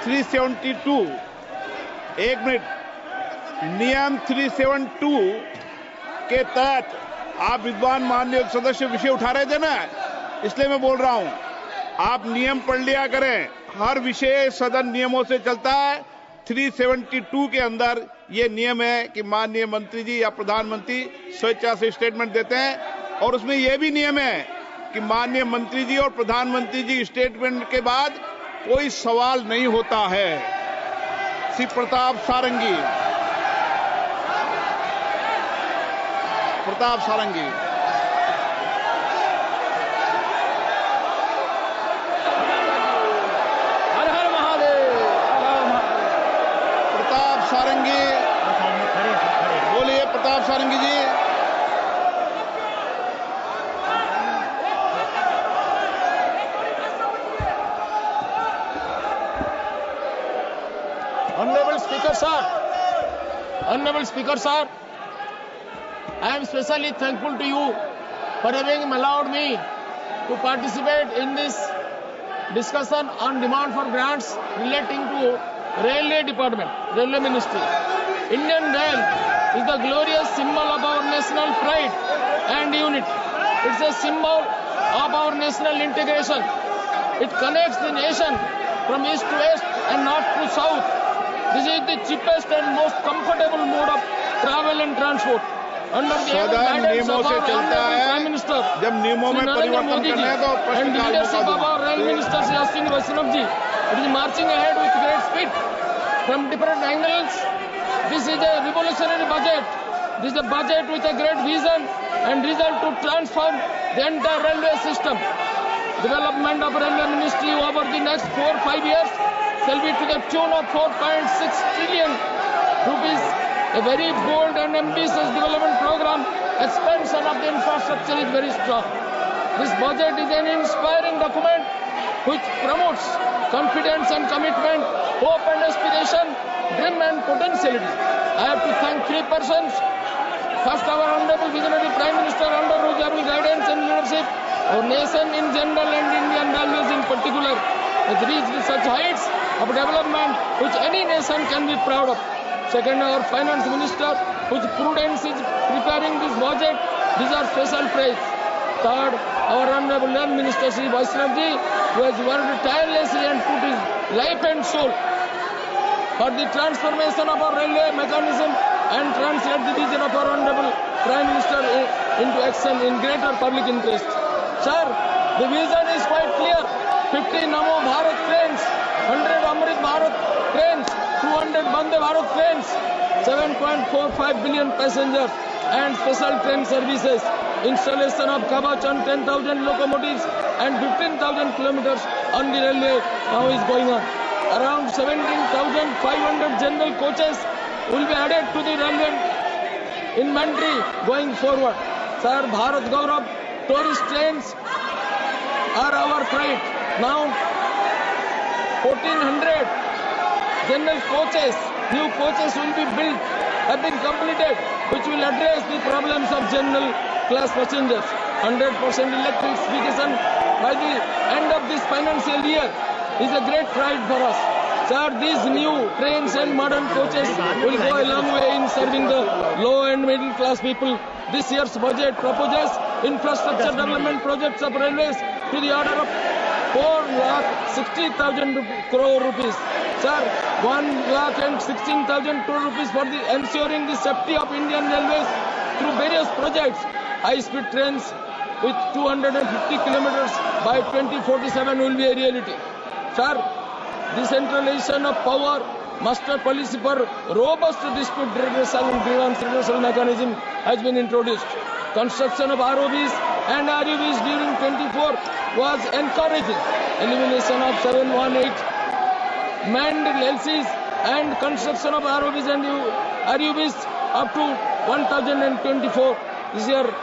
372 एक मिनट नियम 372 के तहत आप विद्वान माननीय सदस्य विषय उठा रहे थे ना, इसलिए मैं बोल रहा हूं आप नियम पढ़ लिया करें। हर विषय सदन नियमों से चलता है। 372 के अंदर ये नियम है कि माननीय मंत्री जी या प्रधानमंत्री स्वेच्छा से स्टेटमेंट देते हैं और उसमें यह भी नियम है कि माननीय मंत्री जी और प्रधानमंत्री जी स्टेटमेंट के बाद कोई सवाल नहीं होता है। श्री प्रताप सारंगी हर हर महादेव। प्रताप सारंगी बोलिए। प्रताप सारंगी जी। Honorable Speaker sir, I am especially thankful to you for having allowed me to participate in this discussion on demand for grants relating to Railway Department, Railway Ministry. Indian Rail is the glorious symbol of our national pride and unity. It's a symbol of our national integration. It connects the nation from east to west and north to south. This is the cheapest and most comfortable mode of travel and transport. Under the guidance of our Honorable Prime Minister, जब नियमों में परिवर्तन करने हैं तो and the leadership of our Rail Minister Shri Ashwini Vaishnav ji, it is marching ahead with great speed. From different angles, this is a revolutionary budget. This is a budget with a great vision and result to transform the entire railway system. Development of Railway Ministry over the next 4-5 years shall be to the tune of 4.6 trillion rupees. A very bold and ambitious development program. Expansion of the infrastructure is very strong. This budget is an inspiring document which promotes confidence and commitment, hope and aspiration, dream and potentiality. I have to thank three persons. First, our Honorable Visionary Prime Minister, under whose able guidance and leadership, our nation in general and Indian Railways in particular has reached such heights of development which any nation can be proud of. Second, our Finance Minister, whose prudence is preparing this budget, deserves special praise. Third, our Honorable Rail Minister Shri Vaishnav ji, who has worked tirelessly and put his life and soul for the transformation of our railway mechanism and translate the vision of our Honorable Prime Minister into action in greater public interest. Sir, the vision is quite clear. 50 Namo Bharat trains, 100 Amrit Bharat trains, 200 Vande Bharat trains, 7.45 billion passengers and special train services. Installation of Kavach on 10,000 locomotives and 15,000 kilometers on the railway now is going on. Around 17,500 general coaches will be added to the railway inventory going forward. Sir, Bharat Gaurav tourist trains are our pride. Now 1,400 general coaches, new coaches will be built, have been completed, which will address the problems of general class passengers. 100% electrification by the end of this financial year is a great pride for us. Sir, these new trains and modern coaches will go a long way in serving the low and middle class people. This year's budget proposes infrastructure development projects of railways to the order of 4,60,000 crore rupees. Sir, 1,16,000 crore rupees for the ensuring the safety of Indian Railways through various projects. High-speed trains with 250 kilometers by 2047 will be a reality. Sir, decentralization of power, master policy for robust dispute redressal and grievance redressal mechanism has been introduced. Construction of ROBs and RUBs during 24 was encouraging. Elimination of 718 manned LCs and construction of ROBs and RUBs up to 1024 this year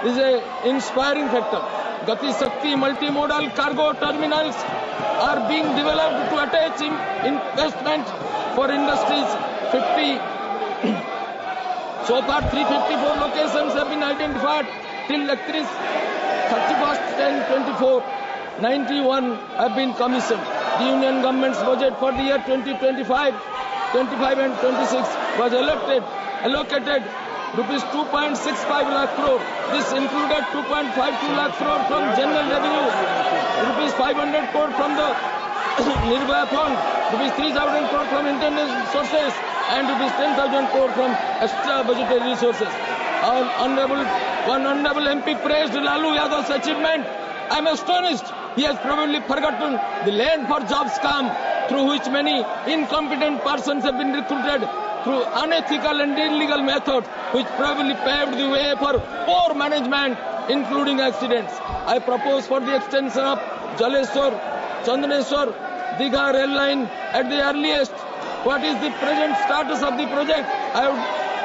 is an inspiring factor. Gati Shakti multimodal cargo terminals are being developed to attach investment for industries. 50 so far 354 locations have been identified till 31st 10/24. 91 have been commissioned. the Union government's budget for the year 2025 and 26 was allocated rupees 2.65 lakh crore. This included 2.52 lakh crore from general revenue, rupees 500 crore from the Nirbhaya Fund, rupees 3,000 crore from internal sources, and rupees 10,000 crore from extra budgetary resources. One honorable MP praised Lalu Yadav's achievement. I am astonished. He has probably forgotten the Land for Jobs scam, through which many incompetent persons have been recruited through unethical and illegal methods, which probably paved the way for poor management, including accidents. I propose for the extension of Jaleshwar, Chandaneshwar, Digha rail line at the earliest. What is the present status of the project? I would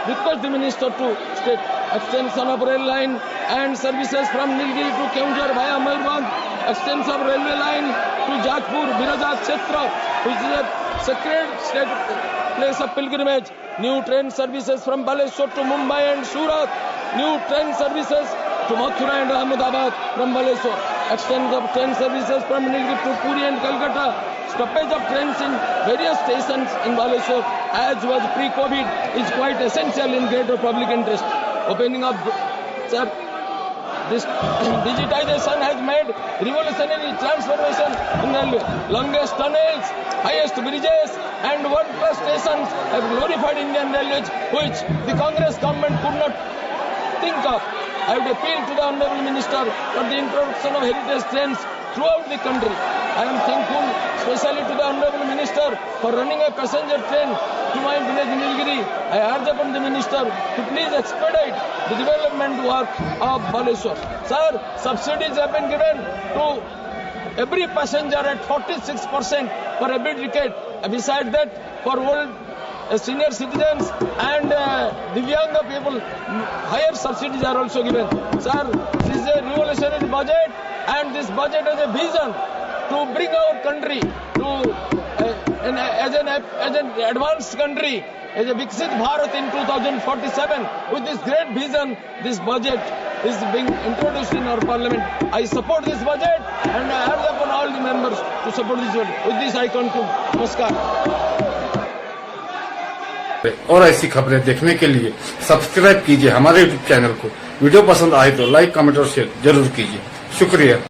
request the minister to state extension of rail line and services from Nilgiri to Keonjhar via Mayurbhanj, extension of railway line to Jajpur, Biraja Kshetra, which is a sacred state place of pilgrimage. New train services from Baleshwar to Mumbai and Surat. New train services to Mathura and Ahmedabad from Baleshwar. Extension of train services from Nilgiri to Puri and Calcutta. Stoppage of trains in various stations in Baleshwar, as was pre-COVID, is quite essential in greater public interest. Opening of, sir, this digitization has made revolutionary transformation in railway. Longest tunnels, highest bridges, and world-class stations have glorified Indian railways, which the Congress government could not think of. I would appeal to the Honourable Minister for the introduction of heritage trains throughout the country. I am thankful especially to the Honourable Minister for running a passenger train to my village Nilgiri. I urge upon the Minister to please expedite the development work of Baleshwar. Sir, subsidies have been given to every passenger at 46% for every decade. Besides that, for old senior citizens and Divyanga people, higher subsidies are also given. Sir, this is a revolutionary budget, and this budget has a vision to bring our country to as an advanced country, as a Viksit Bharat in 2047. With this great vision, this budget is being introduced in our parliament. I support this budget, and I urge upon all the members to support this budget. With this I conclude. Namaskar. और ऐसी खबरें देखने के लिए subscribe कीजिए हमारे YouTube channel को। Video पसंद आए तो लाइक, कमेंट और शेयर जरूर कीजिए। शुक्रिया।